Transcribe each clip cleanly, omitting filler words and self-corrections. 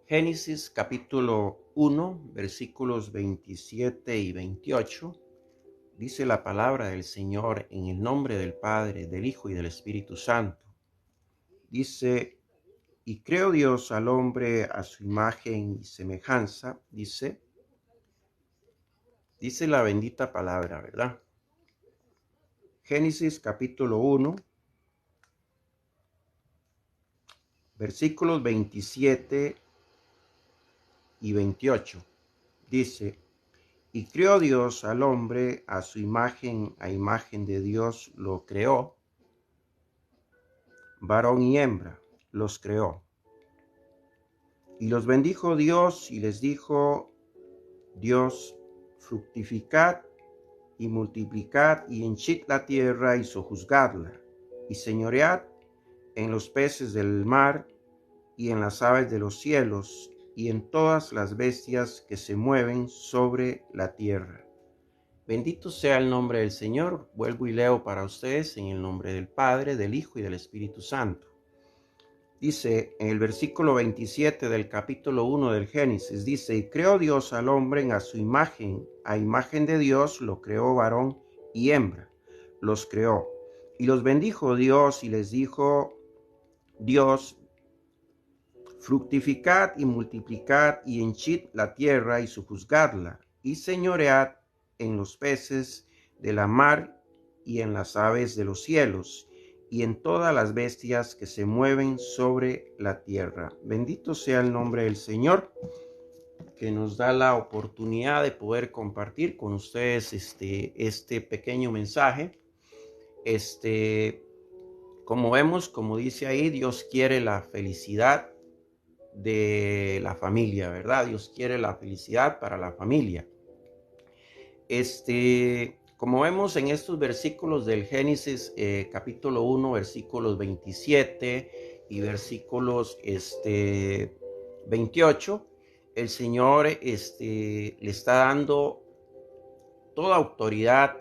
Génesis capítulo 1, versículos 27 y 28, dice la palabra del Señor en el nombre del Padre, del Hijo y del Espíritu Santo. Dice, y creó Dios al hombre a su imagen y semejanza, dice la bendita palabra, ¿verdad? Génesis capítulo 1, versículos 27 y 28, dice, y creó Dios al hombre a su imagen, a imagen de Dios lo creó, varón y hembra los creó. Y los bendijo Dios y les dijo Dios, fructificad y multiplicad y henchid la tierra y sojuzgadla, y señoread en los peces del mar y en las aves de los cielos y en todas las bestias que se mueven sobre la tierra. Bendito sea el nombre del Señor. Vuelvo y leo para ustedes en el nombre del Padre, del Hijo y del Espíritu Santo. Dice en el versículo 27 del capítulo 1 del Génesis, dice, y creó Dios al hombre a su imagen, a imagen de Dios lo creó, varón y hembra los creó. Y los bendijo Dios y les dijo Dios, fructificad y multiplicad y henchid la tierra y sojuzgadla, y señoread en los peces de la mar y en las aves de los cielos, y en todas las bestias que se mueven sobre la tierra. Bendito sea el nombre del Señor, que nos da la oportunidad de poder compartir con ustedes este pequeño mensaje. Como vemos, como dice ahí, Dios quiere la felicidad de la familia, ¿verdad? Dios quiere la felicidad para la familia. Como vemos en estos versículos del Génesis capítulo 1, versículos 27 y versículos 28, el Señor le está dando toda autoridad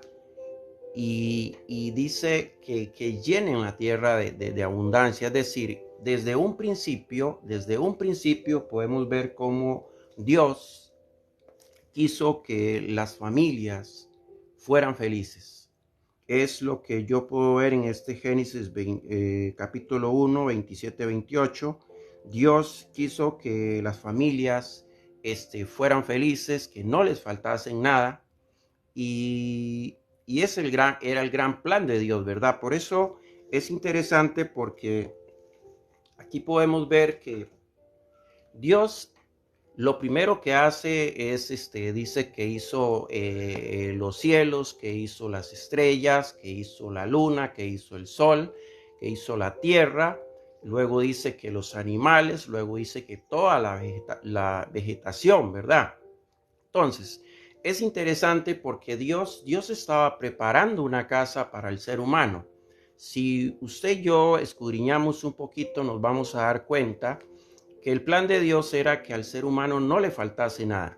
y dice que llenen la tierra de abundancia. Es decir, desde un principio podemos ver cómo Dios quiso que las familias fueran felices. Es lo que yo puedo ver en este Génesis capítulo 1, 27, 28. Dios quiso que las familias fueran felices, que no les faltasen nada. Y era el gran plan de Dios, ¿verdad? Por eso es interesante, porque aquí podemos ver que Dios lo primero que hace es, dice que hizo los cielos, que hizo las estrellas, que hizo la luna, que hizo el sol, que hizo la tierra. Luego dice que los animales, luego dice que toda la vegetación, ¿verdad? Entonces, es interesante porque Dios estaba preparando una casa para el ser humano. Si usted y yo escudriñamos un poquito, nos vamos a dar cuenta que el plan de Dios era que al ser humano no le faltase nada,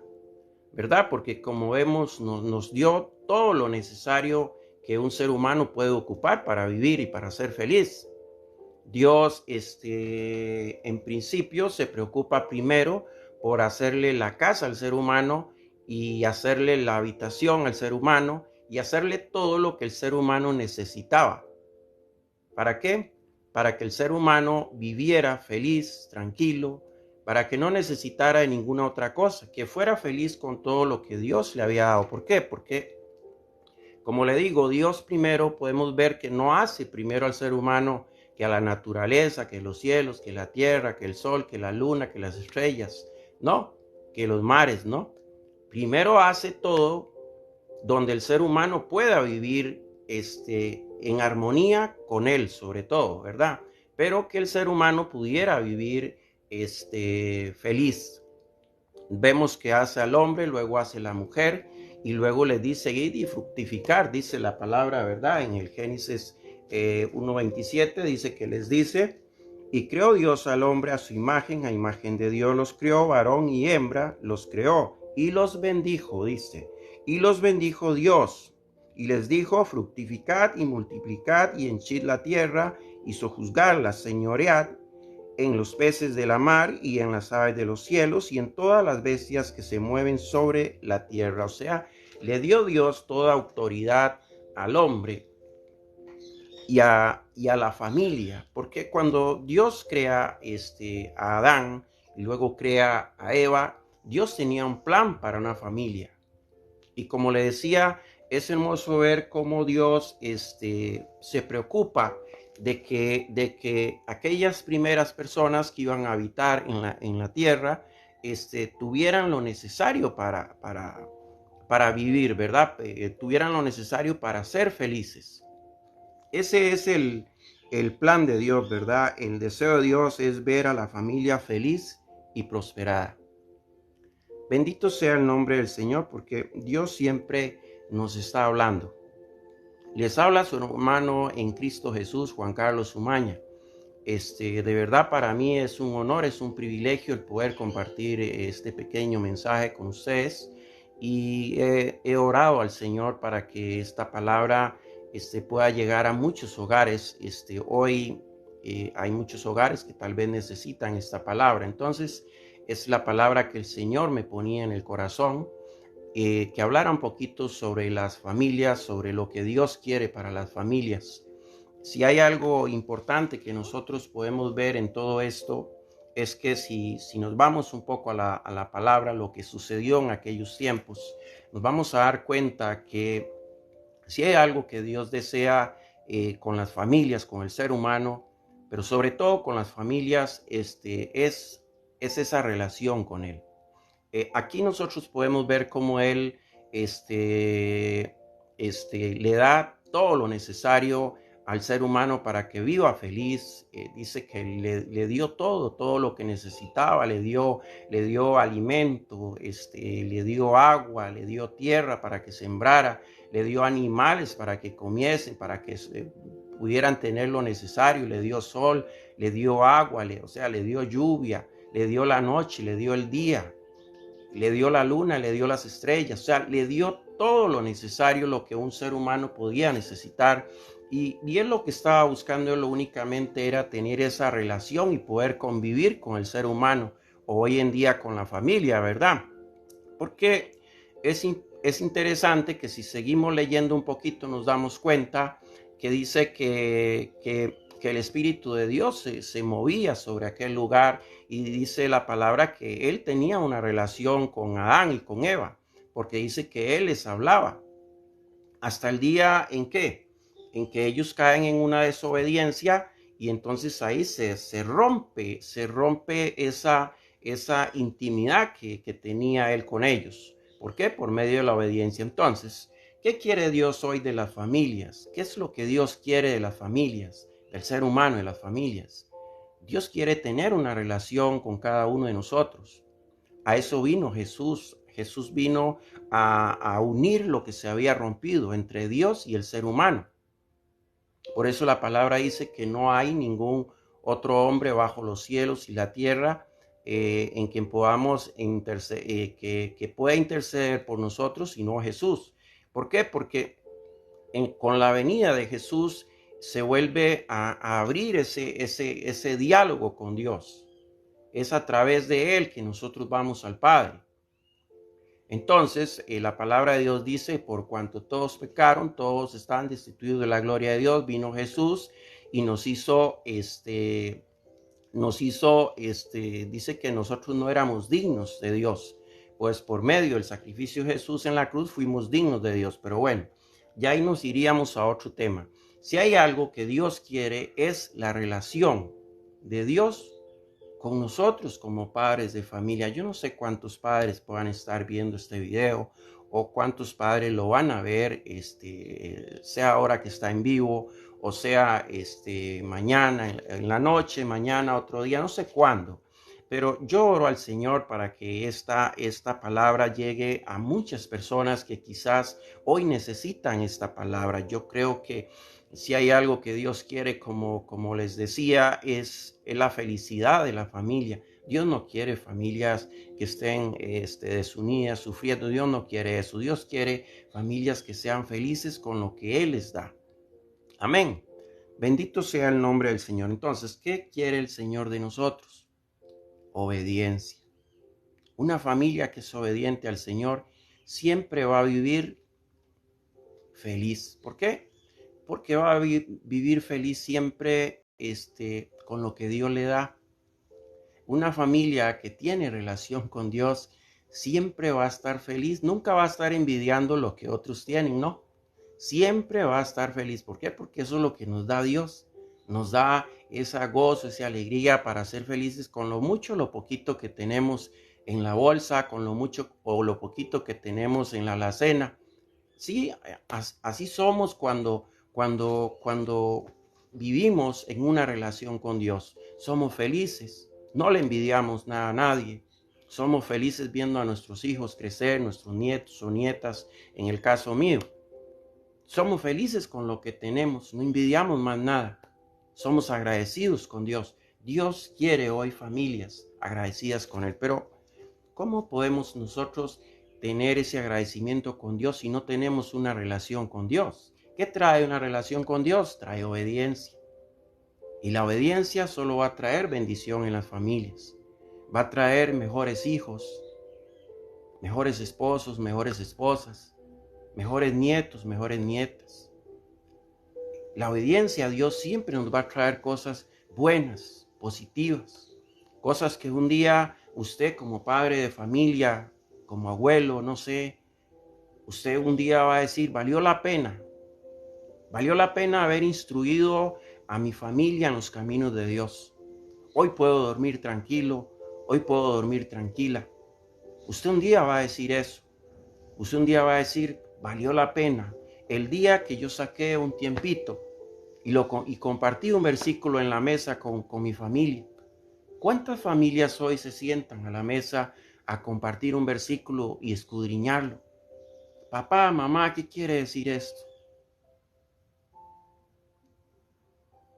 ¿verdad? Porque como vemos, nos dio todo lo necesario que un ser humano puede ocupar para vivir y para ser feliz. Dios, en principio, se preocupa primero por hacerle la casa al ser humano y hacerle la habitación al ser humano y hacerle todo lo que el ser humano necesitaba. ¿Para qué? Para que el ser humano viviera feliz, tranquilo, para que no necesitara de ninguna otra cosa, que fuera feliz con todo lo que Dios le había dado. ¿Por qué? Porque, como le digo, Dios primero podemos ver que no hace primero al ser humano que a la naturaleza, que los cielos, que la tierra, que el sol, que la luna, que las estrellas, no, que los mares, no. Primero hace todo donde el ser humano pueda vivir en armonía con él, sobre todo, ¿verdad? pero que el ser humano pudiera vivir feliz. Vemos que hace al hombre, luego hace la mujer y luego le dice id y fructificar, dice la palabra, ¿verdad? En el Génesis 1:27 dice que les dice, y creó Dios al hombre a su imagen, a imagen de Dios los creó, varón y hembra los creó y los bendijo, dice, y los bendijo Dios y les dijo, fructificad y multiplicad y henchid la tierra y sojuzgadla, señoread en los peces de la mar y en las aves de los cielos y en todas las bestias que se mueven sobre la tierra. O sea, le dio Dios toda autoridad al hombre y a la familia, porque cuando Dios crea a Adán y luego crea a Eva, Dios tenía un plan para una familia. Y como le decía, es hermoso ver cómo Dios se preocupa de que aquellas primeras personas que iban a habitar en la tierra tuvieran lo necesario para vivir, ¿verdad? Tuvieran lo necesario para ser felices. Ese es el plan de Dios, ¿verdad? El deseo de Dios es ver a la familia feliz y prosperada. Bendito sea el nombre del Señor, porque Dios siempre nos está hablando. Les habla su hermano en Cristo Jesús, Juan Carlos Umaña. De verdad para mí es un honor, es un privilegio el poder compartir este pequeño mensaje con ustedes. Y he orado al Señor para que esta palabra pueda llegar a muchos hogares. Hoy hay muchos hogares que tal vez necesitan esta palabra. Entonces, es la palabra que el Señor me ponía en el corazón, que hablara un poquito sobre las familias, sobre lo que Dios quiere para las familias. Si hay algo importante que nosotros podemos ver en todo esto, es que si nos vamos un poco a la palabra, lo que sucedió en aquellos tiempos, nos vamos a dar cuenta que si hay algo que Dios desea con las familias, con el ser humano, pero sobre todo con las familias, es esa relación con Él. Aquí nosotros podemos ver cómo Él le da todo lo necesario al ser humano para que viva feliz. Dice que le dio todo lo que necesitaba, le dio alimento, le dio agua, le dio tierra para que sembrara, le dio animales para que comiesen, para que pudieran tener lo necesario, le dio sol, le dio agua, le dio lluvia, le dio la noche, le dio el día, le dio la luna, le dio las estrellas, o sea, le dio todo lo necesario, lo que un ser humano podía necesitar. Y él lo que estaba buscando él únicamente era tener esa relación y poder convivir con el ser humano, o hoy en día con la familia, ¿verdad? Porque es interesante que si seguimos leyendo un poquito nos damos cuenta que dice que el Espíritu de Dios se movía sobre aquel lugar, y dice la palabra que Él tenía una relación con Adán y con Eva, porque dice que Él les hablaba. Hasta el día en que ellos caen en una desobediencia, y entonces ahí se rompe esa intimidad que tenía Él con ellos. ¿Por qué? Por medio de la obediencia. Entonces, ¿qué quiere Dios hoy de las familias? ¿Qué es lo que Dios quiere de las familias, del ser humano, de las familias? Dios quiere tener una relación con cada uno de nosotros. A eso vino Jesús. Jesús vino a unir lo que se había rompido entre Dios y el ser humano. Por eso la palabra dice que no hay ningún otro hombre bajo los cielos y la tierra en quien podamos que pueda interceder por nosotros, sino Jesús. ¿Por qué? Porque con la venida de Jesús se vuelve a abrir ese diálogo con Dios. Es a través de Él que nosotros vamos al Padre. Entonces, la palabra de Dios dice, por cuanto todos pecaron, todos están destituidos de la gloria de Dios, vino Jesús y nos hizo, dice que nosotros no éramos dignos de Dios, pues por medio del sacrificio de Jesús en la cruz fuimos dignos de Dios. Pero bueno, ya ahí nos iríamos a otro tema. Si hay algo que Dios quiere, es la relación de Dios con nosotros como padres de familia. Yo no sé cuántos padres puedan estar viendo este video o cuántos padres lo van a ver, sea ahora que está en vivo, o sea, mañana, en la noche, mañana, otro día, no sé cuándo. Pero yo oro al Señor para que esta palabra llegue a muchas personas que quizás hoy necesitan esta palabra. Yo creo que si hay algo que Dios quiere, como les decía, es la felicidad de la familia. Dios no quiere familias que estén desunidas, sufriendo. Dios no quiere eso. Dios quiere familias que sean felices con lo que Él les da. Amén. Bendito sea el nombre del Señor. Entonces, ¿qué quiere el Señor de nosotros? Obediencia. Una familia que es obediente al Señor siempre va a vivir feliz. ¿Por qué? Porque va a vivir feliz siempre con lo que Dios le da. Una familia que tiene relación con Dios siempre va a estar feliz, nunca va a estar envidiando lo que otros tienen, no. Siempre va a estar feliz. ¿Por qué? Porque eso es lo que nos da Dios. Nos da esa gozo, esa alegría para ser felices con lo mucho, lo poquito que tenemos en la bolsa, con lo mucho o lo poquito que tenemos en la alacena. Sí, así somos cuando vivimos en una relación con Dios. Somos felices, no le envidiamos nada a nadie. Somos felices viendo a nuestros hijos crecer, nuestros nietos o nietas, en el caso mío. Somos felices con lo que tenemos, no envidiamos más nada. Somos agradecidos con Dios. Dios quiere hoy familias agradecidas con Él, pero ¿cómo podemos nosotros tener ese agradecimiento con Dios si no tenemos una relación con Dios? ¿Qué trae una relación con Dios? Trae obediencia. Y la obediencia solo va a traer bendición en las familias. Va a traer mejores hijos, mejores esposos, mejores esposas, mejores nietos, mejores nietas. La obediencia a Dios siempre nos va a traer cosas buenas, positivas. Cosas que un día usted como padre de familia, como abuelo, no sé, usted un día va a decir, valió la pena haber instruido a mi familia en los caminos de Dios. Hoy puedo dormir tranquilo, hoy puedo dormir tranquila. Usted un día va a decir eso. Usted un día va a decir, valió la pena el día que yo saqué un tiempito y compartí un versículo en la mesa con mi familia. ¿Cuántas familias hoy se sientan a la mesa a compartir un versículo y escudriñarlo? Papá, mamá, ¿qué quiere decir esto?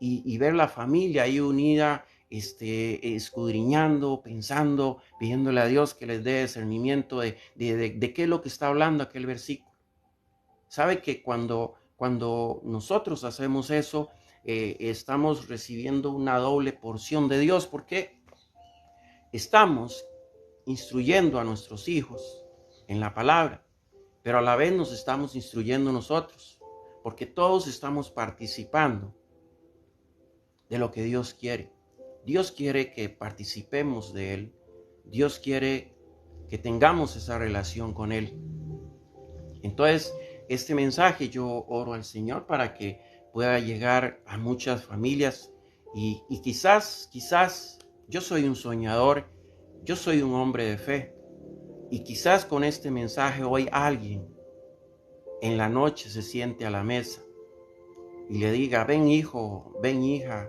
Y ver la familia ahí unida, escudriñando, pensando, pidiéndole a Dios que les dé discernimiento de qué es lo que está hablando aquel versículo. Sabe que cuando nosotros hacemos eso, estamos recibiendo una doble porción de Dios, porque estamos instruyendo a nuestros hijos en la palabra, pero a la vez nos estamos instruyendo nosotros, porque todos estamos participando de lo que Dios quiere. Dios quiere que participemos de Él. Dios quiere que tengamos esa relación con Él. Entonces, este mensaje yo oro al Señor para que pueda llegar a muchas familias y quizás yo soy un soñador, yo soy un hombre de fe y quizás con este mensaje hoy alguien en la noche se siente a la mesa y le diga, ven hijo, ven hija,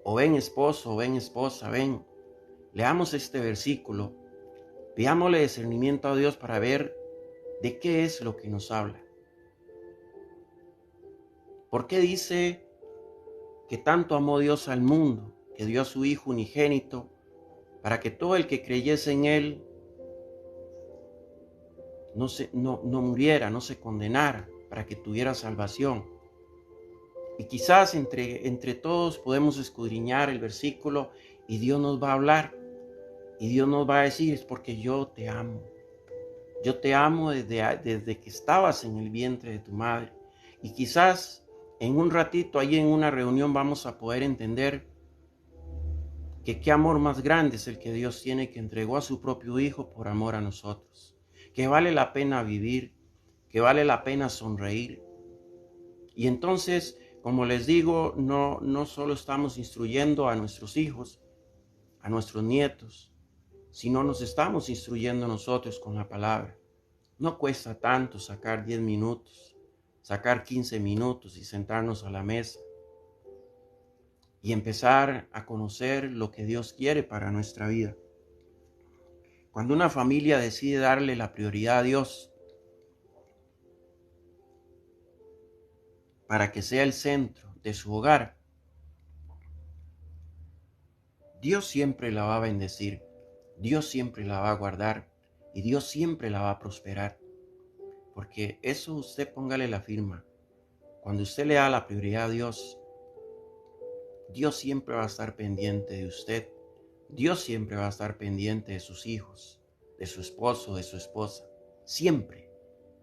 o ven esposo, o ven esposa, ven, leamos este versículo, pidámosle discernimiento a Dios para ver de qué es lo que nos habla. ¿Por qué dice que tanto amó Dios al mundo, que dio a su Hijo unigénito, para que todo el que creyese en Él no muriera, no se condenara, para que tuviera salvación? Y quizás entre todos podemos escudriñar el versículo y Dios nos va a hablar. Y Dios nos va a decir, es porque yo te amo. Yo te amo desde que estabas en el vientre de tu madre. Y quizás en un ratito, ahí en una reunión, vamos a poder entender que qué amor más grande es el que Dios tiene, que entregó a su propio Hijo por amor a nosotros. Que vale la pena vivir, que vale la pena sonreír. Y entonces, como les digo, no solo estamos instruyendo a nuestros hijos, a nuestros nietos, sino nos estamos instruyendo nosotros con la palabra. No cuesta tanto sacar 10 minutos, sacar 15 minutos y sentarnos a la mesa y empezar a conocer lo que Dios quiere para nuestra vida. Cuando una familia decide darle la prioridad a Dios para que sea el centro de su hogar, Dios siempre la va a bendecir, Dios siempre la va a guardar y Dios siempre la va a prosperar. Porque eso usted póngale la firma. Cuando usted le da la prioridad a Dios, Dios siempre va a estar pendiente de usted. Dios siempre va a estar pendiente de sus hijos, de su esposo, de su esposa. Siempre.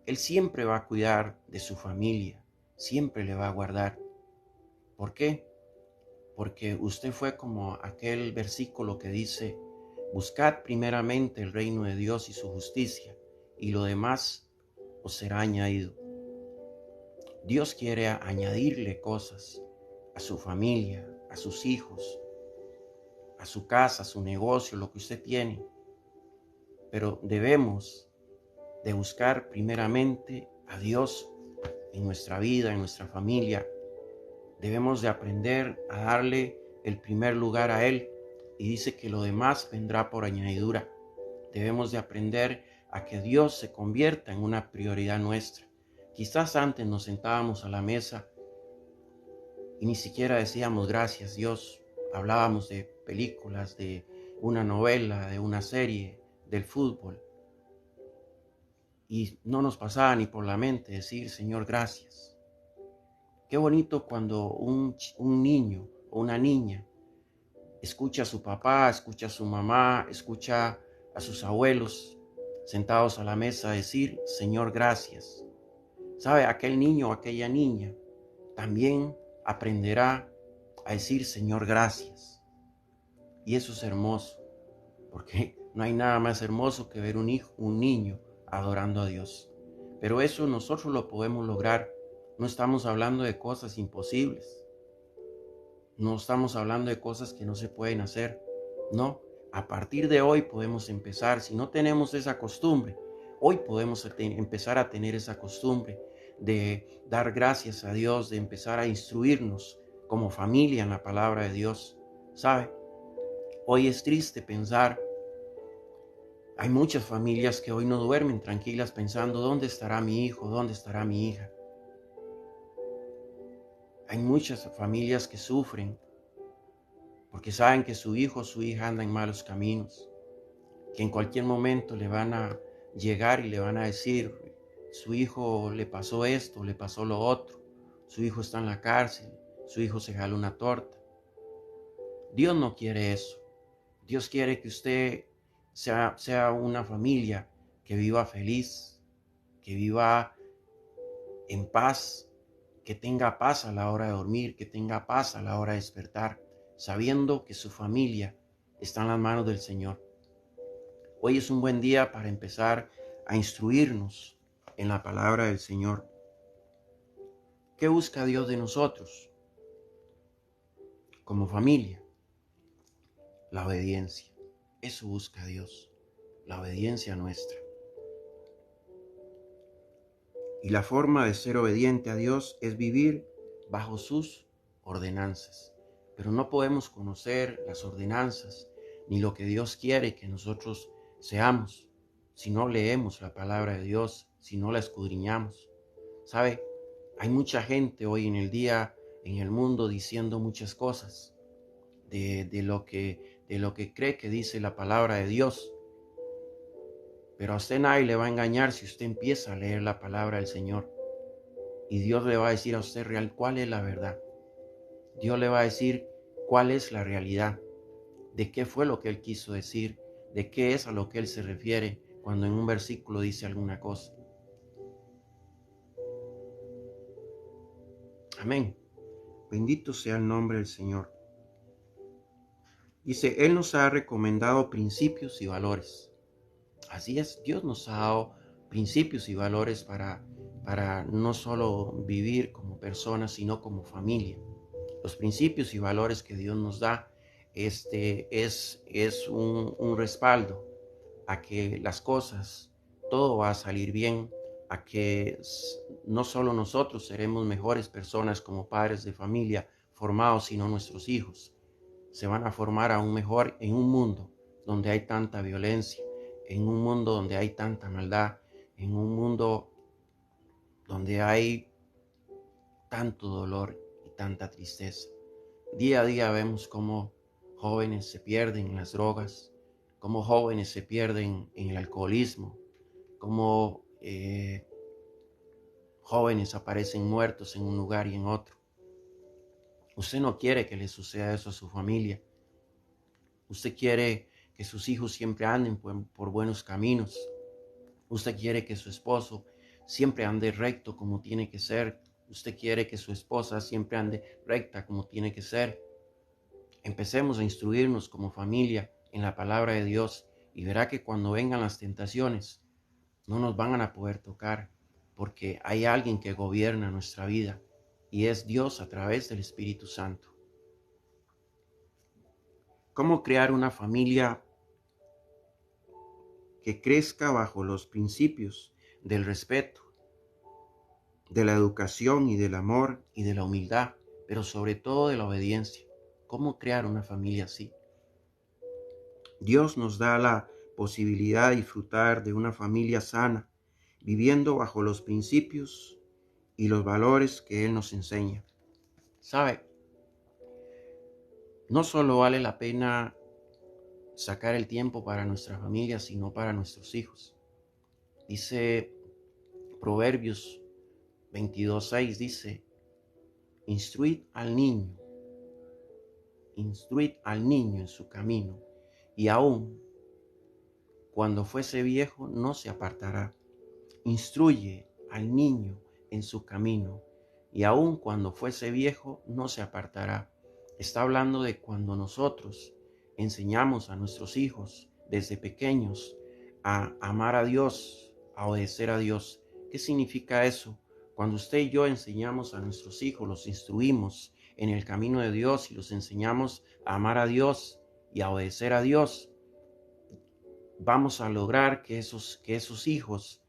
Él siempre va a cuidar de su familia. Siempre le va a guardar. ¿Por qué? Porque usted fue como aquel versículo que dice: buscad primeramente el reino de Dios y su justicia, y lo demás os será añadido. Dios quiere añadirle cosas a su familia, a sus hijos, a su casa, a su negocio, lo que usted tiene. Pero debemos de buscar primeramente a Dios en nuestra vida, en nuestra familia. Debemos de aprender a darle el primer lugar a Él. Y dice que lo demás vendrá por añadidura. Debemos de aprender a que Dios se convierta en una prioridad nuestra. Quizás antes nos sentábamos a la mesa y ni siquiera decíamos gracias Dios. Hablábamos de películas, de una novela, de una serie, del fútbol. Y no nos pasaba ni por la mente decir Señor gracias. Qué bonito cuando un niño o una niña escucha a su papá, escucha a su mamá, escucha a sus abuelos sentados a la mesa decir Señor gracias. ¿Sabe? Aquel niño o aquella niña también aprenderá a decir Señor gracias. Y eso es hermoso, porque no hay nada más hermoso que ver un niño adorando a Dios. Pero eso nosotros lo podemos lograr. No estamos hablando de cosas imposibles. No estamos hablando de cosas que no se pueden hacer. No, a partir de hoy podemos empezar. Si no tenemos esa costumbre, hoy podemos empezar a tener esa costumbre de dar gracias a Dios, de empezar a instruirnos como familia en la palabra de Dios. ¿Sabe? Hoy es triste pensar, hay muchas familias que hoy no duermen tranquilas pensando ¿dónde estará mi hijo? ¿Dónde estará mi hija? Hay muchas familias que sufren porque saben que su hijo o su hija anda en malos caminos, que en cualquier momento le van a llegar y le van a decir, su hijo le pasó esto, le pasó lo otro, su hijo está en la cárcel, su hijo se jaló una torta. Dios no quiere eso. Dios quiere que usted sea una familia que viva feliz, que viva en paz, que tenga paz a la hora de dormir, que tenga paz a la hora de despertar, sabiendo que su familia está en las manos del Señor. Hoy es un buen día para empezar a instruirnos en la palabra del Señor. ¿Qué busca Dios de nosotros como familia? La obediencia. Eso busca Dios, la obediencia nuestra. Y la forma de ser obediente a Dios es vivir bajo sus ordenanzas. Pero no podemos conocer las ordenanzas ni lo que Dios quiere que nosotros seamos si no leemos la palabra de Dios, si no la escudriñamos. ¿Sabe? Hay mucha gente hoy en el día, en el mundo, diciendo muchas cosas de lo que cree que dice la palabra de Dios. Pero a usted nadie le va a engañar si usted empieza a leer la palabra del Señor. Y Dios le va a decir a usted real cuál es la verdad. Dios le va a decir cuál es la realidad. De qué fue lo que Él quiso decir. De qué es a lo que Él se refiere cuando en un versículo dice alguna cosa. Amén. Bendito sea el nombre del Señor. Dice, Él nos ha recomendado principios y valores. Así es, Dios nos ha dado principios y valores para no solo vivir como personas, sino como familia. Los principios y valores que Dios nos da es un respaldo a que las cosas todo va a salir bien, a que no solo nosotros seremos mejores personas como padres de familia formados, sino nuestros hijos se van a formar aún mejor en un mundo donde hay tanta violencia, en un mundo donde hay tanta maldad, en un mundo donde hay tanto dolor y tanta tristeza. Día a día vemos cómo jóvenes se pierden en las drogas, cómo jóvenes se pierden en el alcoholismo, cómo jóvenes aparecen muertos en un lugar y en otro. Usted no quiere que le suceda eso a su familia. Usted quiere que sus hijos siempre anden por buenos caminos. Usted quiere que su esposo siempre ande recto como tiene que ser. Usted quiere que su esposa siempre ande recta como tiene que ser. Empecemos a instruirnos como familia en la palabra de Dios y verá que cuando vengan las tentaciones no nos van a poder tocar, porque hay alguien que gobierna nuestra vida y es Dios a través del Espíritu Santo. ¿Cómo crear una familia que crezca bajo los principios del respeto, de la educación y del amor y de la humildad, pero sobre todo de la obediencia? ¿Cómo crear una familia así? Dios nos da la posibilidad de disfrutar de una familia sana, viviendo bajo los principios y los valores que Él nos enseña. ¿Sabe? No solo vale la pena sacar el tiempo para nuestra familia, sino para nuestros hijos. Dice Proverbios 22:6, dice, instruid al niño en su camino, y aun cuando fuese viejo no se apartará. Instruye al niño en su camino, y aun cuando fuese viejo no se apartará. Está hablando de cuando nosotros enseñamos a nuestros hijos desde pequeños a amar a Dios, a obedecer a Dios. ¿Qué significa eso? Cuando usted y yo enseñamos a nuestros hijos, los instruimos en el camino de Dios y los enseñamos a amar a Dios y a obedecer a Dios, vamos a lograr que esos hijos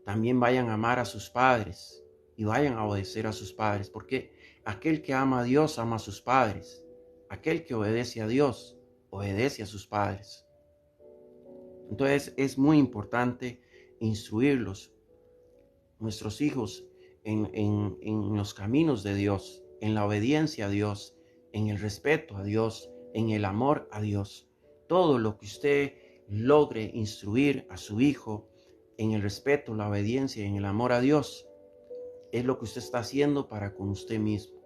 también vayan a amar a sus padres y vayan a obedecer a sus padres, porque aquel que ama a Dios ama a sus padres. Aquel que obedece a Dios obedece a sus padres. Entonces es muy importante instruirlos, nuestros hijos, en los caminos de Dios, en la obediencia a Dios, en el respeto a Dios, en el amor a Dios. Todo lo que usted logre instruir a su hijo en el respeto, la obediencia y en el amor a Dios, es lo que usted está haciendo para con usted mismo.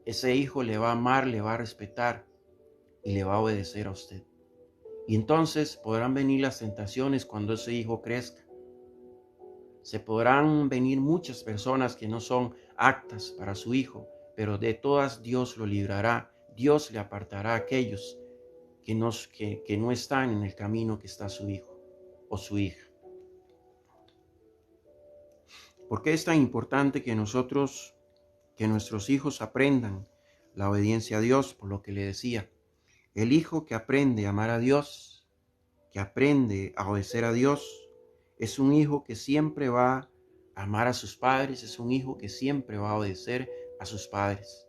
Ese hijo le va a amar, le va a respetar y le va a obedecer a usted. Y entonces podrán venir las tentaciones cuando ese hijo crezca. Se podrán venir muchas personas que no son aptas para su hijo, pero de todas Dios lo librará. Dios le apartará a aquellos que no están en el camino que está su hijo o su hija. ¿Por qué es tan importante que nuestros hijos aprendan la obediencia a Dios? Por lo que le decía, el hijo que aprende a amar a Dios, que aprende a obedecer a Dios, es un hijo que siempre va a amar a sus padres, es un hijo que siempre va a obedecer a sus padres.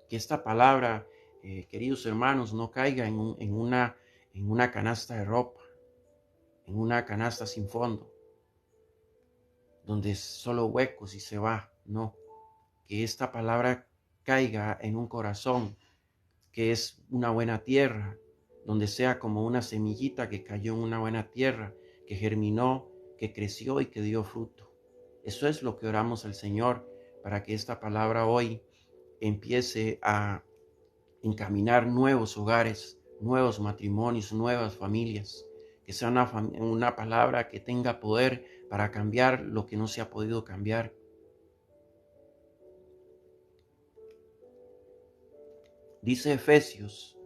Que esta palabra, queridos hermanos, no caiga en una canasta de ropa, en una canasta sin fondo, donde es solo huecos y se va. No, que esta palabra caiga en un corazón que es una buena tierra, donde sea como una semillita que cayó en una buena tierra, que germinó, que creció y que dio fruto. Eso es lo que oramos al Señor, para que esta palabra hoy empiece a encaminar nuevos hogares, nuevos matrimonios, nuevas familias. Que sea una palabra que tenga poder para cambiar lo que no se ha podido cambiar. Dice Efesios,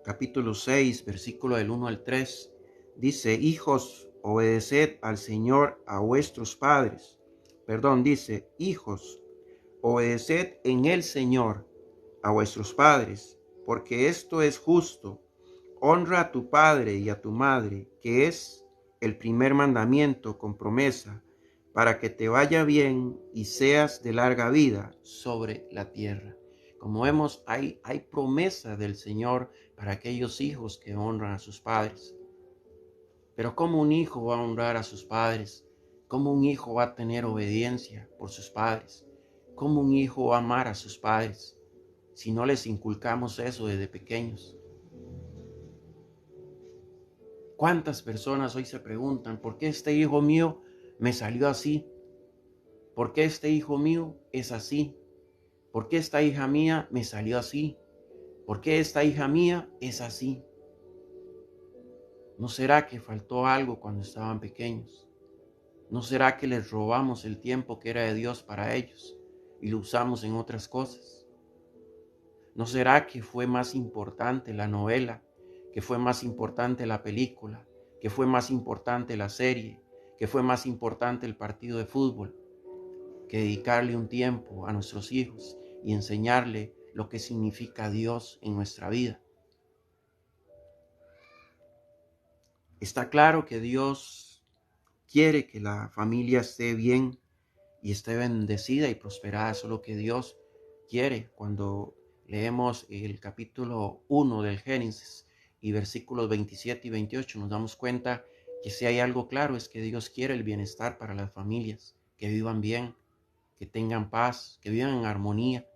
capítulo 6, versículo del 1 al 3. Dice, hijos, obedeced al Señor a vuestros padres. Dice, hijos, obedeced en el Señor a vuestros padres, porque esto es justo. Honra a tu padre y a tu madre, que es el primer mandamiento con promesa, para que te vaya bien y seas de larga vida sobre la tierra. Como vemos, hay promesa del Señor para aquellos hijos que honran a sus padres. Pero ¿cómo un hijo va a honrar a sus padres? ¿Cómo un hijo va a tener obediencia por sus padres? ¿Cómo un hijo va a amar a sus padres si no les inculcamos eso desde pequeños? ¿Cuántas personas hoy se preguntan, ¿por qué este hijo mío me salió así? ¿Por qué este hijo mío es así? ¿Por qué esta hija mía me salió así? ¿Por qué esta hija mía es así? ¿No será que faltó algo cuando estaban pequeños? ¿No será que les robamos el tiempo que era de Dios para ellos y lo usamos en otras cosas? ¿No será que fue más importante la novela, que fue más importante la película, que fue más importante la serie, que fue más importante el partido de fútbol, que dedicarle un tiempo a nuestros hijos y enseñarle lo que significa Dios en nuestra vida? Está claro que Dios quiere que la familia esté bien y esté bendecida y prosperada. Eso es lo que Dios quiere. Cuando leemos el capítulo 1 del Génesis y versículos 27 y 28, nos damos cuenta que si hay algo claro es que Dios quiere el bienestar para las familias, que vivan bien, que tengan paz, que vivan en armonía,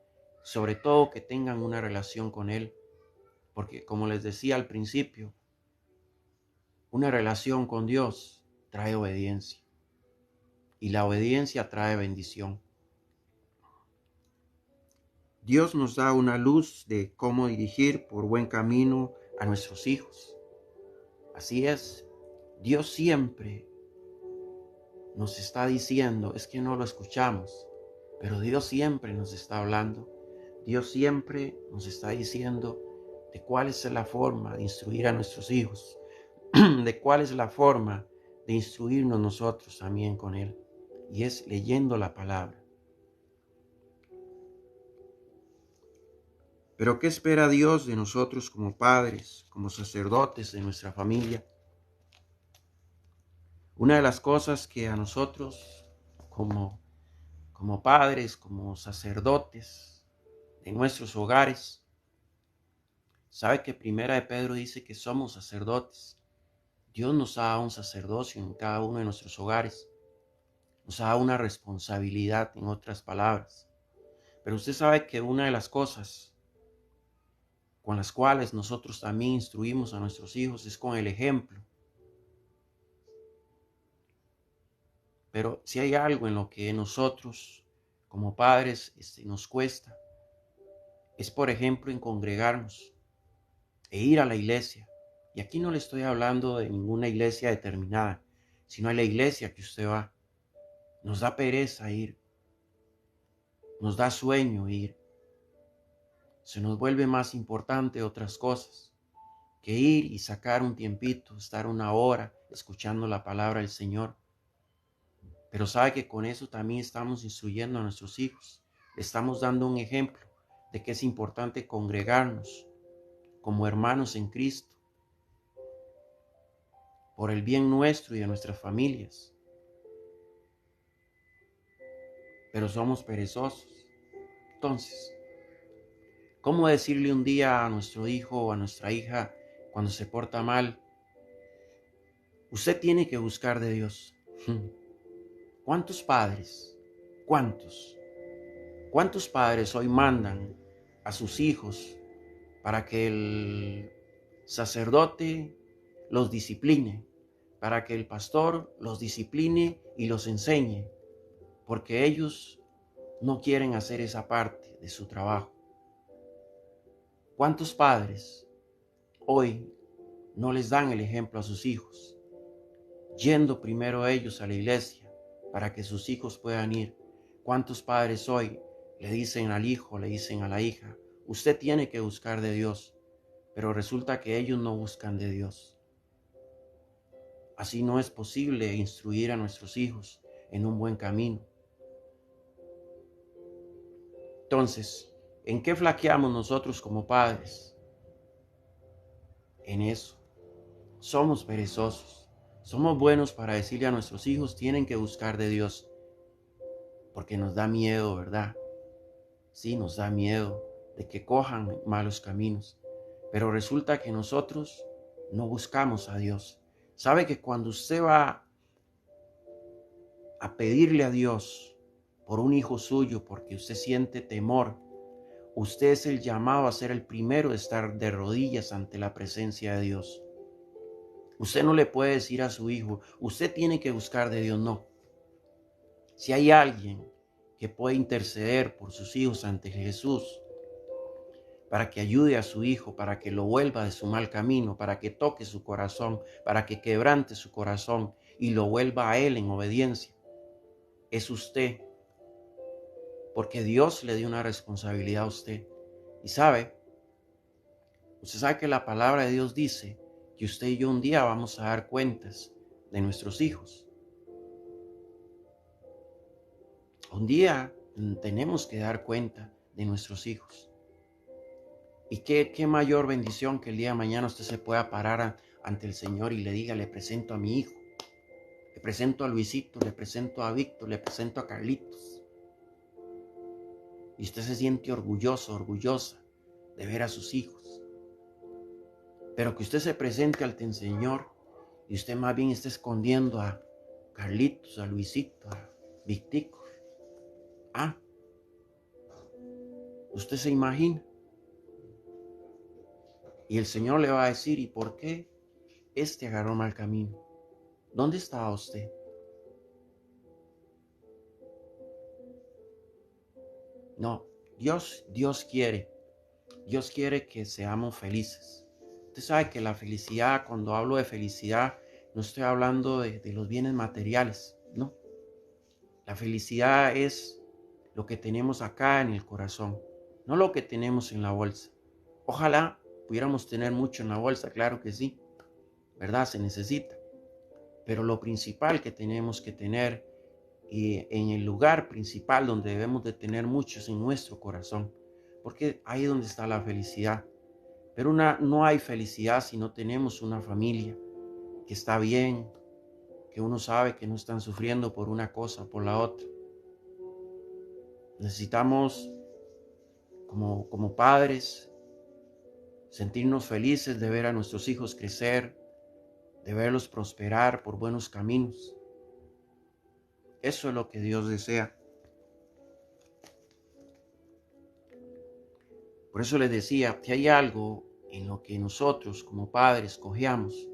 sobre todo que tengan una relación con Él. Porque como les decía al principio, una relación con Dios trae obediencia y la obediencia trae bendición. Dios nos da una luz de cómo dirigir por buen camino a nuestros hijos. Así es, Dios siempre nos está diciendo, es que no lo escuchamos, pero Dios siempre nos está hablando. Dios siempre nos está diciendo de cuál es la forma de instruir a nuestros hijos, de cuál es la forma de instruirnos nosotros también con Él, y es leyendo la palabra. Pero ¿qué espera Dios de nosotros como padres, como sacerdotes de nuestra familia? Una de las cosas que a nosotros como padres, como sacerdotes de nuestros hogares, sabe que Primera de Pedro dice que somos sacerdotes. Dios nos da un sacerdocio en cada uno de nuestros hogares. Nos da una responsabilidad, en otras palabras. Pero usted sabe que una de las cosas con las cuales nosotros también instruimos a nuestros hijos es con el ejemplo. Pero si hay algo en lo que nosotros como padres nos cuesta, es por ejemplo en congregarnos e ir a la iglesia. Y aquí no le estoy hablando de ninguna iglesia determinada, sino a la iglesia que usted va. Nos da pereza ir, nos da sueño ir. Se nos vuelve más importante otras cosas que ir y sacar un tiempito, estar una hora escuchando la palabra del Señor. Pero sabe que con eso también estamos instruyendo a nuestros hijos. Le estamos dando un ejemplo de que es importante congregarnos como hermanos en Cristo por el bien nuestro y de nuestras familias. Pero somos perezosos. Entonces, ¿cómo decirle un día a nuestro hijo o a nuestra hija cuando se porta mal? Usted tiene que buscar de Dios. ¿Cuántos padres? ¿Cuántos? ¿Cuántos padres hoy mandan a sus hijos para que el sacerdote los discipline, para que el pastor los discipline y los enseñe, porque ellos no quieren hacer esa parte de su trabajo? ¿Cuántos padres hoy no les dan el ejemplo a sus hijos, yendo primero ellos a la iglesia para que sus hijos puedan ir? ¿Cuántos padres hoy le dicen al hijo, le dicen a la hija, usted tiene que buscar de Dios, pero resulta que ellos no buscan de Dios? Así no es posible instruir a nuestros hijos en un buen camino. Entonces, ¿en qué flaqueamos nosotros como padres? En eso. Somos perezosos. Somos buenos para decirle a nuestros hijos, tienen que buscar de Dios, porque nos da miedo, ¿verdad? Sí, nos da miedo de que cojan malos caminos, pero resulta que nosotros no buscamos a Dios. ¿Sabe que cuando usted va a pedirle a Dios por un hijo suyo, porque usted siente temor, usted es el llamado a ser el primero de estar de rodillas ante la presencia de Dios? Usted no le puede decir a su hijo, usted tiene que buscar de Dios, no. Si hay alguien que puede interceder por sus hijos ante Jesús, para que ayude a su hijo, para que lo vuelva de su mal camino, para que toque su corazón, para que quebrante su corazón y lo vuelva a Él en obediencia, es usted, porque Dios le dio una responsabilidad a usted. Y usted sabe que la palabra de Dios dice que usted y yo un día vamos a dar cuentas de nuestros hijos. Un día tenemos que dar cuenta de nuestros hijos. Y qué mayor bendición que el día de mañana usted se pueda parar ante el Señor y le diga, le presento a mi hijo, le presento a Luisito, le presento a Víctor, le presento a Carlitos. Y usted se siente orgulloso, orgullosa de ver a sus hijos. Pero que usted se presente ante el Señor y usted más bien está escondiendo a Carlitos, a Luisito, a Victico. Usted se imagina. Y el Señor le va a decir, ¿y por qué agarró mal camino? ¿Dónde estaba usted? No, Dios quiere que seamos felices. Usted sabe que la felicidad, cuando hablo de felicidad, no estoy hablando de los bienes materiales, no. La felicidad es lo que tenemos acá en el corazón, no lo que tenemos en la bolsa. Ojalá pudiéramos tener mucho en la bolsa, claro que sí, ¿verdad? Se necesita. Pero lo principal que tenemos que tener y en el lugar principal donde debemos de tener mucho es en nuestro corazón, porque ahí es donde está la felicidad. Pero no hay felicidad si no tenemos una familia que está bien, que uno sabe que no están sufriendo por una cosa o por la otra. Necesitamos, como padres, sentirnos felices de ver a nuestros hijos crecer, de verlos prosperar por buenos caminos. Eso es lo que Dios desea. Por eso les decía que hay algo en lo que nosotros como padres cojeamos,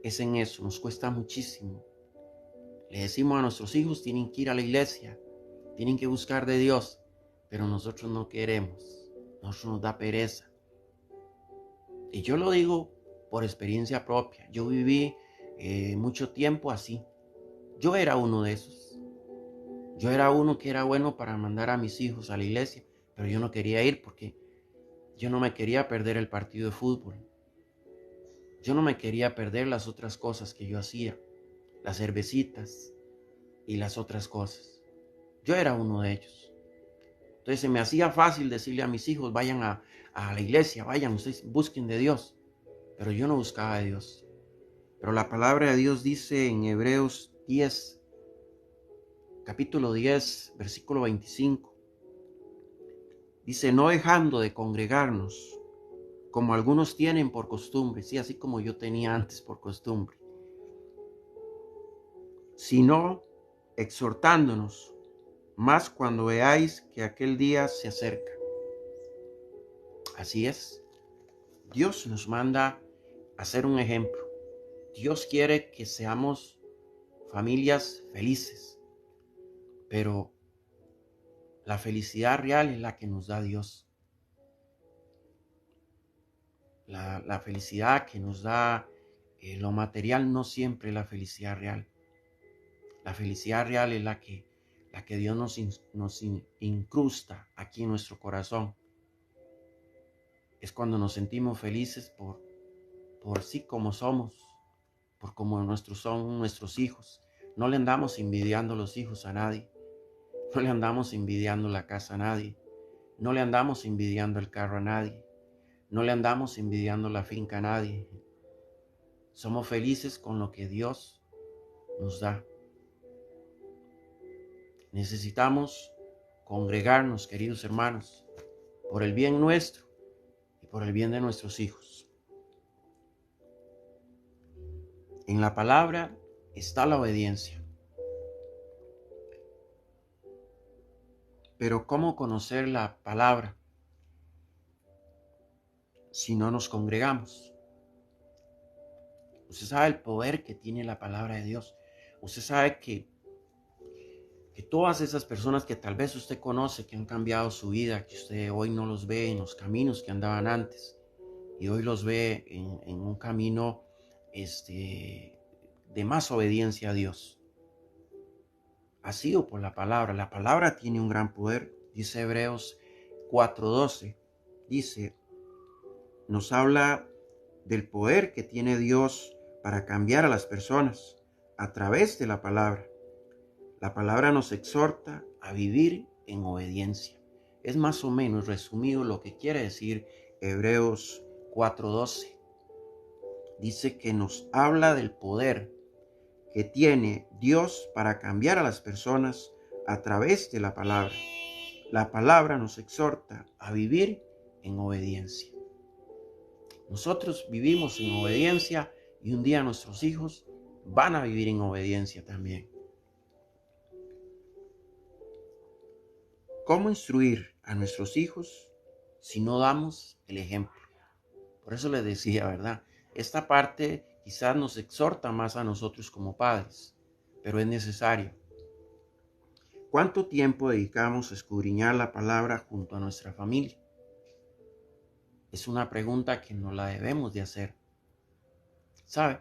es en eso, nos cuesta muchísimo. Le decimos a nuestros hijos, tienen que ir a la iglesia, tienen que buscar de Dios, pero nosotros no queremos, nosotros nos da pereza. Y yo lo digo por experiencia propia, yo viví mucho tiempo así. Yo era uno de esos. Yo era uno que era bueno para mandar a mis hijos a la iglesia, pero yo no quería ir porque yo no me quería perder el partido de fútbol. Yo no me quería perder las otras cosas que yo hacía, las cervecitas y las otras cosas. Yo era uno de ellos. Entonces se me hacía fácil decirle a mis hijos, vayan a la iglesia, vayan, ustedes busquen de Dios. Pero yo no buscaba de Dios. Pero la palabra de Dios dice en Hebreos 10, capítulo 10, versículo 25. Dice, no dejando de congregarnos, como algunos tienen por costumbre, sí, así como yo tenía antes por costumbre, sino exhortándonos, más cuando veáis que aquel día se acerca. Así es. Dios nos manda a hacer un ejemplo. Dios quiere que seamos familias felices, pero la felicidad real es la que nos da Dios. La felicidad que nos da lo material no siempre es la felicidad real. La felicidad real es la que Dios nos incrusta aquí en nuestro corazón. Es cuando nos sentimos felices por sí como somos, por como son nuestros hijos. No le andamos envidiando los hijos a nadie. No le andamos envidiando la casa a nadie. No le andamos envidiando el carro a nadie. No le andamos envidiando la finca a nadie. Somos felices con lo que Dios nos da. Necesitamos congregarnos, queridos hermanos, por el bien nuestro y por el bien de nuestros hijos. En la palabra está la obediencia. Pero ¿cómo conocer la palabra si no nos congregamos? Usted sabe el poder que tiene la palabra de Dios. Usted sabe que todas esas personas que tal vez usted conoce, que han cambiado su vida, que usted hoy no los ve en los caminos que andaban antes, y hoy los ve en un camino de más obediencia a Dios, ha sido por la palabra. La palabra tiene un gran poder. Dice Hebreos 4:12, dice, nos habla del poder que tiene Dios para cambiar a las personas a través de la palabra. La palabra nos exhorta a vivir en obediencia. Es más o menos resumido lo que quiere decir Hebreos 4:12. Dice que nos habla del poder que tiene Dios para cambiar a las personas a través de la palabra. La palabra nos exhorta a vivir en obediencia. Nosotros vivimos en obediencia y un día nuestros hijos van a vivir en obediencia también. ¿Cómo instruir a nuestros hijos si no damos el ejemplo? Por eso les decía, ¿verdad? Esta parte quizás nos exhorta más a nosotros como padres, pero es necesario. ¿Cuánto tiempo dedicamos a escudriñar la palabra junto a nuestra familia? Es una pregunta que nos la debemos de hacer. ¿Sabe?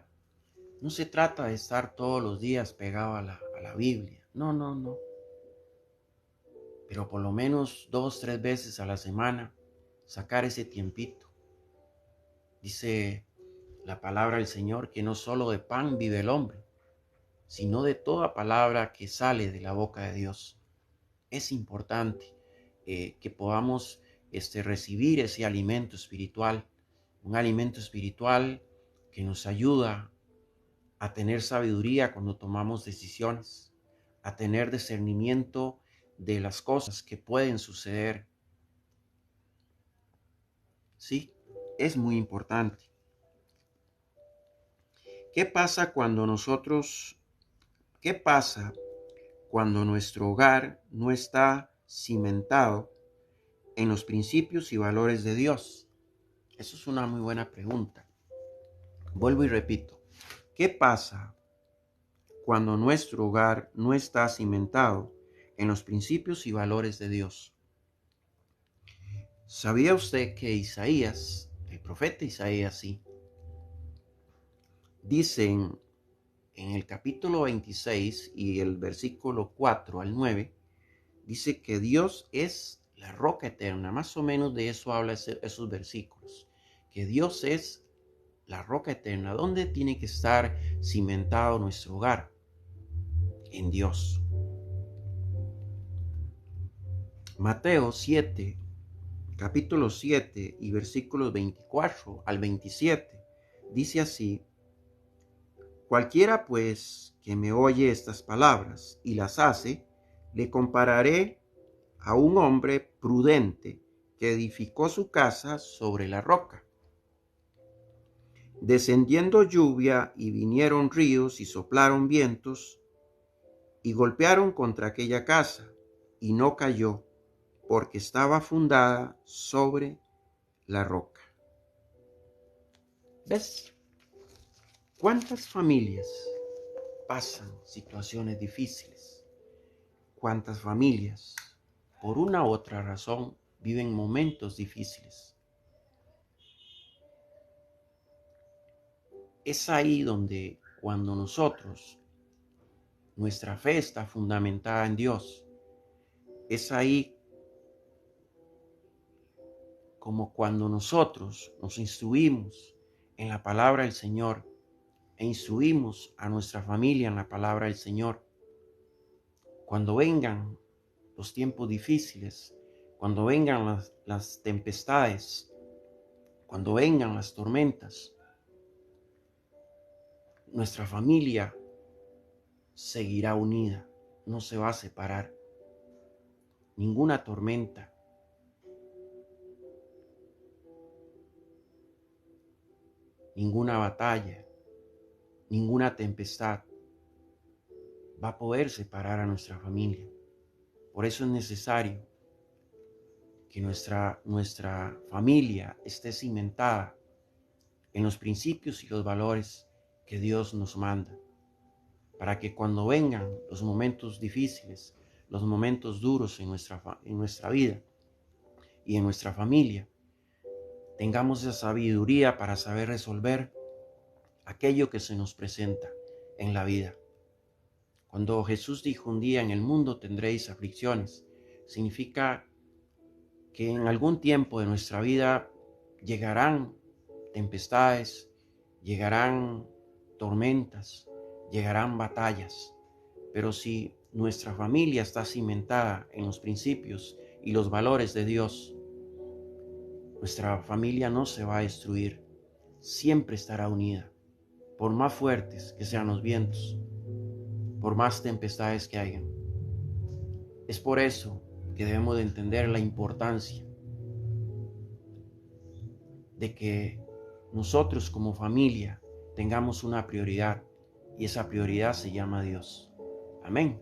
No se trata de estar todos los días pegado a la Biblia. No. Pero por lo menos 2, 3 veces a la semana, sacar ese tiempito. Dice la palabra del Señor que no solo de pan vive el hombre, sino de toda palabra que sale de la boca de Dios. Es importante que podamos recibir ese alimento espiritual, un alimento espiritual que nos ayuda a tener sabiduría cuando tomamos decisiones, a tener discernimiento de las cosas que pueden suceder. Sí, es muy importante. ¿Qué pasa cuando nuestro hogar no está cimentado en los principios y valores de Dios? Eso es una muy buena pregunta. Vuelvo y repito. ¿Qué pasa cuando nuestro hogar no está cimentado en los principios y valores de Dios? ¿Sabía usted que Isaías, el profeta Isaías, sí, dice en el capítulo 26 y el versículo 4 al 9, dice que Dios es la roca eterna? Más o menos de eso habla esos versículos, que Dios es la roca eterna. ¿Dónde tiene que estar cimentado nuestro hogar? En Dios. Mateo 7, capítulo 7 y versículos 24 al 27, dice así: cualquiera pues que me oye estas palabras y las hace, le compararé a un hombre prudente que edificó su casa sobre la roca. Descendiendo lluvia y vinieron ríos y soplaron vientos y golpearon contra aquella casa, y no cayó, porque estaba fundada sobre la roca. ¿Ves? ¿Cuántas familias pasan situaciones difíciles? ¿Cuántas familias, por una u otra razón, viven momentos difíciles? Es ahí donde, cuando nuestra fe está fundamentada en Dios, es ahí como cuando nosotros nos instruimos en la palabra del Señor e instruimos a nuestra familia en la palabra del Señor. Cuando vengan los tiempos difíciles, cuando vengan las tempestades, cuando vengan las tormentas, nuestra familia seguirá unida, no se va a separar. Ninguna tormenta, ninguna batalla, ninguna tempestad va a poder separar a nuestra familia. Por eso es necesario que nuestra familia esté cimentada en los principios y los valores que Dios nos manda, para que cuando vengan los momentos difíciles, los momentos duros en nuestra vida y en nuestra familia, tengamos esa sabiduría para saber resolver aquello que se nos presenta en la vida. Cuando Jesús dijo un día: en el mundo tendréis aflicciones, significa que en algún tiempo de nuestra vida llegarán tempestades, llegarán tormentas, llegarán batallas. Pero si nuestra familia está cimentada en los principios y los valores de Dios, nuestra familia no se va a destruir, siempre estará unida, por más fuertes que sean los vientos, por más tempestades que hayan. Es por eso que debemos de entender la importancia de que nosotros como familia tengamos una prioridad, y esa prioridad se llama Dios. Amén.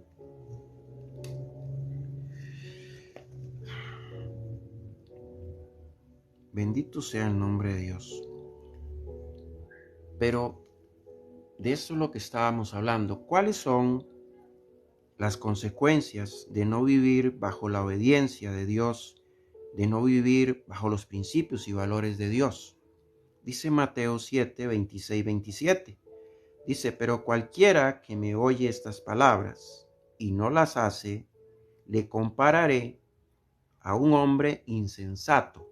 Bendito sea el nombre de Dios. Pero de eso es lo que estábamos hablando. ¿Cuáles son las consecuencias de no vivir bajo la obediencia de Dios, de no vivir bajo los principios y valores de Dios? Dice Mateo 7, 26, 27. Dice: pero cualquiera que me oye estas palabras y no las hace, le compararé a un hombre insensato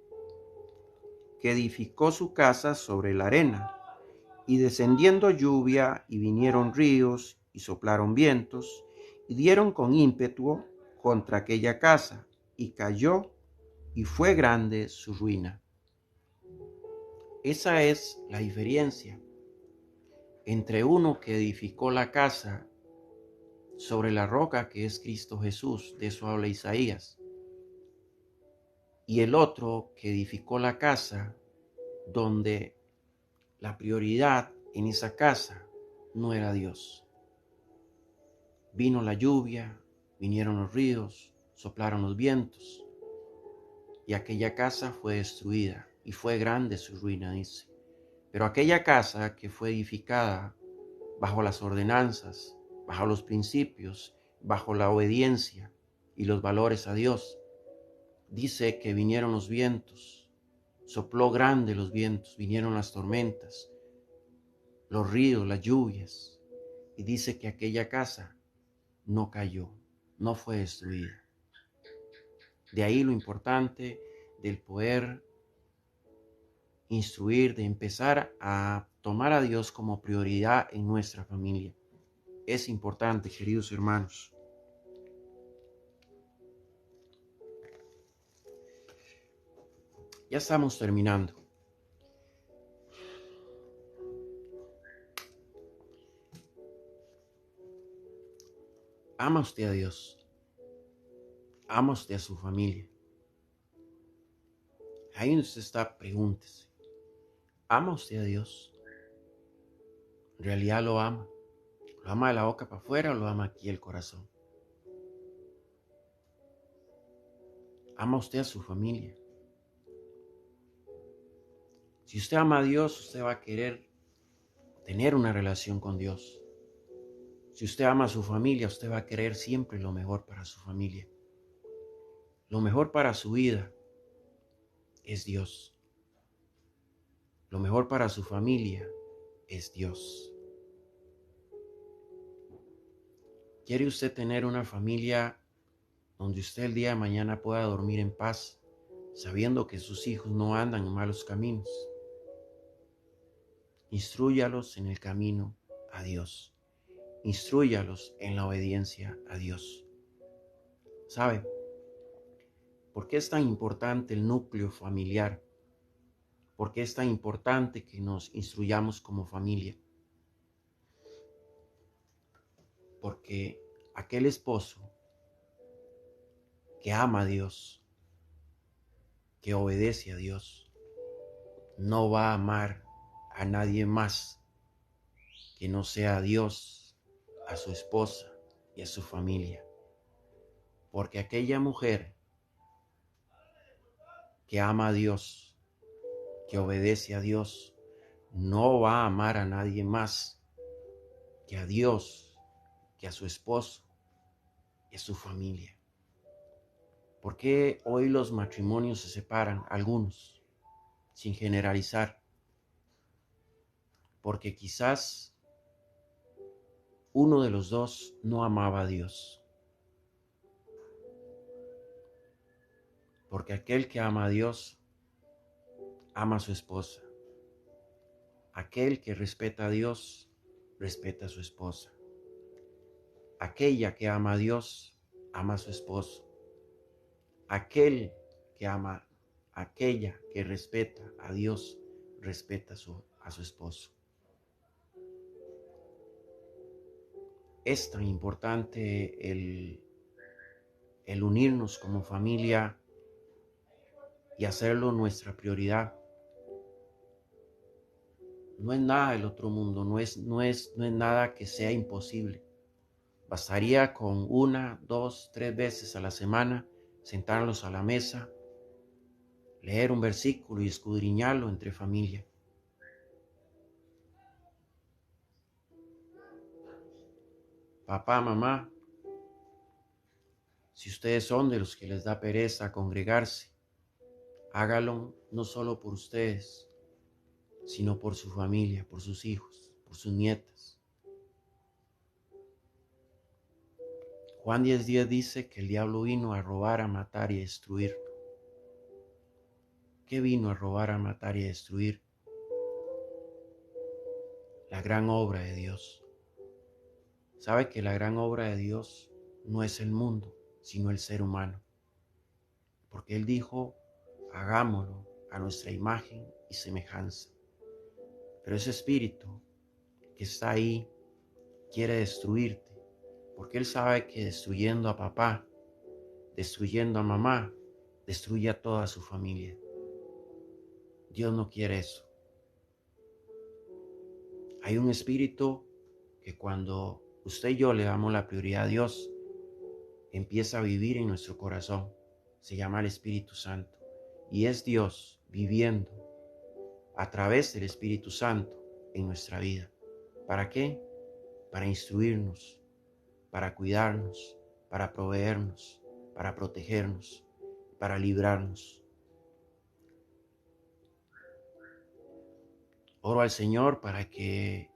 que edificó su casa sobre la arena, y descendiendo lluvia, y vinieron ríos, y soplaron vientos, y dieron con ímpetu contra aquella casa, y cayó, y fue grande su ruina. Esa es la diferencia entre uno que edificó la casa sobre la roca que es Cristo Jesús, de eso habla Isaías, y el otro que edificó la casa donde la prioridad en esa casa no era Dios. Vino la lluvia, vinieron los ríos, soplaron los vientos, y aquella casa fue destruida, y fue grande su ruina, dice. Pero aquella casa que fue edificada bajo las ordenanzas, bajo los principios, bajo la obediencia y los valores a Dios, dice que vinieron los vientos, sopló grande los vientos, vinieron las tormentas, los ríos, las lluvias, y dice que aquella casa no cayó, no fue destruida. De ahí lo importante del poder instruir, de empezar a tomar a Dios como prioridad en nuestra familia. Es importante, queridos hermanos. Ya estamos terminando. ¿Ama usted a Dios? ¿Ama usted a su familia? Ahí donde usted está, pregúntese: ¿ama usted a Dios? ¿En realidad lo ama? ¿Lo ama de la boca para afuera o lo ama aquí el corazón? ¿Ama usted a su familia? Si usted ama a Dios, usted va a querer tener una relación con Dios. Si usted ama a su familia, usted va a querer siempre lo mejor para su familia. Lo mejor para su vida es Dios. Lo mejor para su familia es Dios. ¿Quiere usted tener una familia donde usted el día de mañana pueda dormir en paz, sabiendo que sus hijos no andan en malos caminos? Instrúyalos en el camino a Dios. Instrúyalos en la obediencia a Dios. ¿Sabe por qué es tan importante el núcleo familiar? ¿Por qué es tan importante que nos instruyamos como familia? porque aquel esposo que ama a Dios, que obedece a Dios, no va a amar a nadie más que no sea a Dios, a su esposa y a su familia. Porque aquella mujer que ama a Dios, que obedece a Dios, no va a amar a nadie más que a Dios, que a su esposo y a su familia. ¿Por qué hoy los matrimonios se separan? Algunos, sin generalizar. Porque quizás uno de los dos no amaba a Dios. Porque aquel que ama a Dios, ama a su esposa. Aquel que respeta a Dios, respeta a su esposa. Aquella que ama a Dios, ama a su esposo. Aquel que ama, aquella que respeta a Dios, respeta a su esposo. Es tan importante el unirnos como familia y hacerlo nuestra prioridad. No es nada del otro mundo, no es nada que sea imposible. Bastaría con 1, 2, 3 veces a la semana sentarnos a la mesa, leer un versículo y escudriñarlo entre familia. Papá, mamá, si ustedes son de los que les da pereza congregarse, hágalo no solo por ustedes, sino por su familia, por sus hijos, por sus nietas. Juan 10:10 dice que el diablo vino a robar, a matar y a destruir. ¿Qué vino a robar, a matar y a destruir? La gran obra de Dios. ¿Sabe que la gran obra de Dios no es el mundo, sino el ser humano? Porque Él dijo, hagámoslo a nuestra imagen y semejanza. Pero ese espíritu que está ahí quiere destruirte, porque Él sabe que destruyendo a papá, destruyendo a mamá, destruye a toda su familia. Dios no quiere eso. Hay un espíritu que cuando usted y yo le damos la prioridad a Dios, empieza a vivir en nuestro corazón. Se llama el Espíritu Santo. Y es Dios viviendo a través del Espíritu Santo en nuestra vida. ¿Para qué? Para instruirnos, para cuidarnos, para proveernos, para protegernos, para librarnos. Oro al Señor para que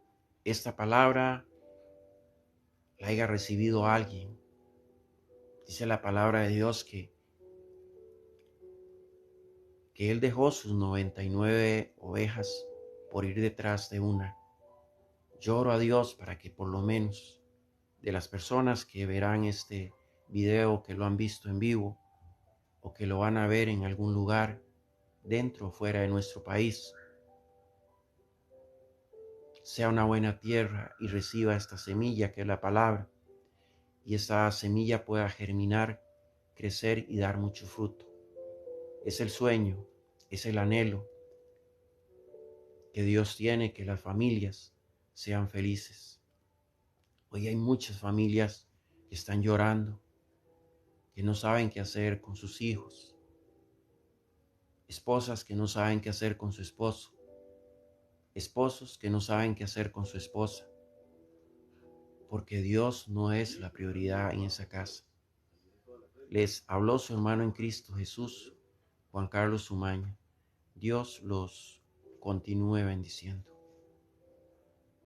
esta palabra la haya recibido alguien. Dice la palabra de Dios que Él dejó sus 99 ovejas por ir detrás de una. Yo oro a Dios para que por lo menos de las personas que verán este video, que lo han visto en vivo o que lo van a ver en algún lugar dentro o fuera de nuestro país, sea una buena tierra y reciba esta semilla que es la palabra, y esa semilla pueda germinar, crecer y dar mucho fruto. Es el sueño, es el anhelo que Dios tiene, que las familias sean felices. Hoy hay muchas familias que están llorando, que no saben qué hacer con sus hijos, esposas que no saben qué hacer con su esposo, esposos que no saben qué hacer con su esposa, porque Dios no es la prioridad en esa casa. Les habló su hermano en Cristo Jesús, Juan Carlos Umaña. Dios los continúe bendiciendo.